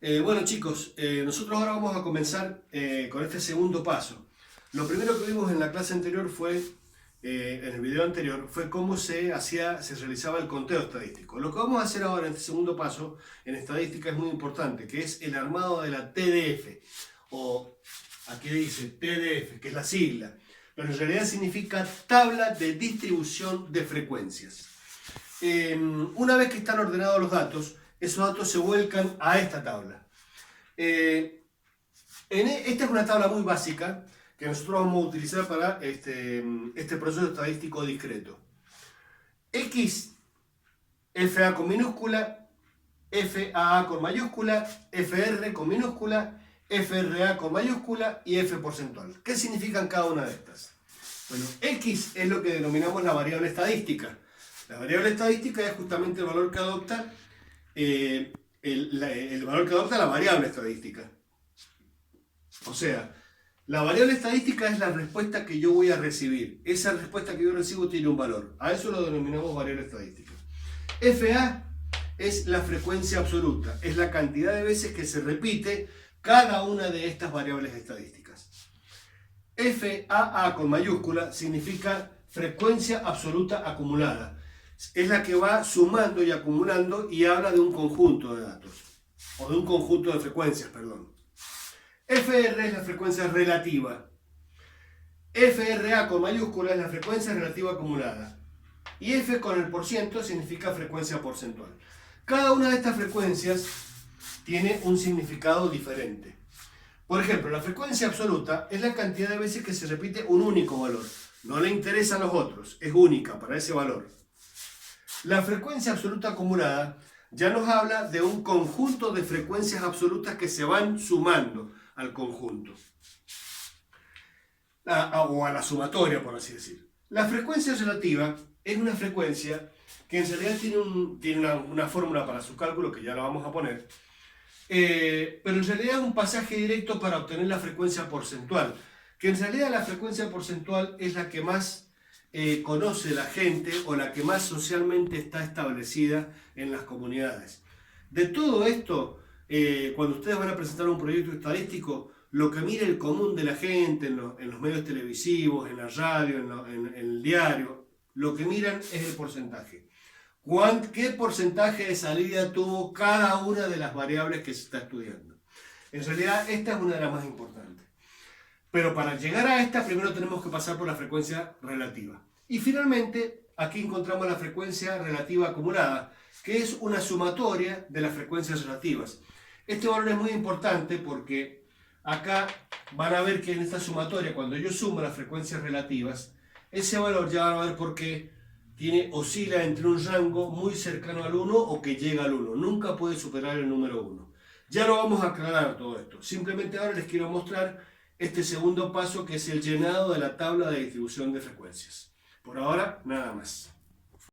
Bueno chicos, nosotros ahora vamos a comenzar con este segundo paso. Lo primero que vimos en la clase anterior fue, en el video anterior, fue cómo se realizaba el conteo estadístico. Lo que vamos a hacer ahora en este segundo paso en estadística es muy importante, que es el armado de la TDF, o aquí dice TDF, que es la sigla, pero en realidad significa tabla de distribución de frecuencias. Una vez que están ordenados los datos, esos datos se vuelcan a esta tabla. Esta es una tabla muy básica que nosotros vamos a utilizar para este proceso estadístico discreto. X, FA con minúscula, FAA con mayúscula, FR con minúscula, FRA con mayúscula y F porcentual. ¿Qué significan cada una de estas? Bueno, X es lo que denominamos la variable estadística. La variable estadística es justamente el valor que adopta el valor que adopta la variable estadística. O sea, la variable estadística es la respuesta que yo voy a recibir. Esa respuesta que yo recibo tiene un valor. A eso lo denominamos variable estadística. FA es la frecuencia absoluta. Es la cantidad de veces que se repite cada una de estas variables estadísticas. FAA con mayúscula significa frecuencia absoluta acumulada. Es la que va sumando y acumulando y habla de un conjunto de datos, o de un conjunto de frecuencias, perdón. FR es la frecuencia relativa. FRA con mayúscula es la frecuencia relativa acumulada. Y F con el % significa frecuencia porcentual. Cada una de estas frecuencias tiene un significado diferente. Por ejemplo, la frecuencia absoluta es la cantidad de veces que se repite un único valor. No le interesan los otros, es única para ese valor. La frecuencia absoluta acumulada ya nos habla de un conjunto de frecuencias absolutas que se van sumando al conjunto. O a la sumatoria, por así decir. La frecuencia relativa es una frecuencia que en realidad tiene una fórmula para su cálculo, que ya la vamos a poner, pero en realidad es un pasaje directo para obtener la frecuencia porcentual, que en realidad la frecuencia porcentual es la que más conoce la gente o la que más socialmente está establecida en las comunidades. De todo esto, cuando ustedes van a presentar un proyecto estadístico, lo que mira el común de la gente en los medios televisivos, en la radio, en el diario, lo que miran es el porcentaje. ¿Qué porcentaje de salida tuvo cada una de las variables que se está estudiando? En realidad, esta es una de las más importantes. Pero para llegar a esta, primero tenemos que pasar por la frecuencia relativa. Y finalmente, aquí encontramos la frecuencia relativa acumulada, que es una sumatoria de las frecuencias relativas. Este valor es muy importante porque acá van a ver que en esta sumatoria, cuando yo sumo las frecuencias relativas, ese valor ya van a ver por qué oscila entre un rango muy cercano al 1 o que llega al 1. Nunca puede superar el número 1. Ya lo vamos a aclarar todo esto. Simplemente ahora les quiero mostrar este segundo paso, que es el llenado de la tabla de distribución de frecuencias. Por ahora, nada más.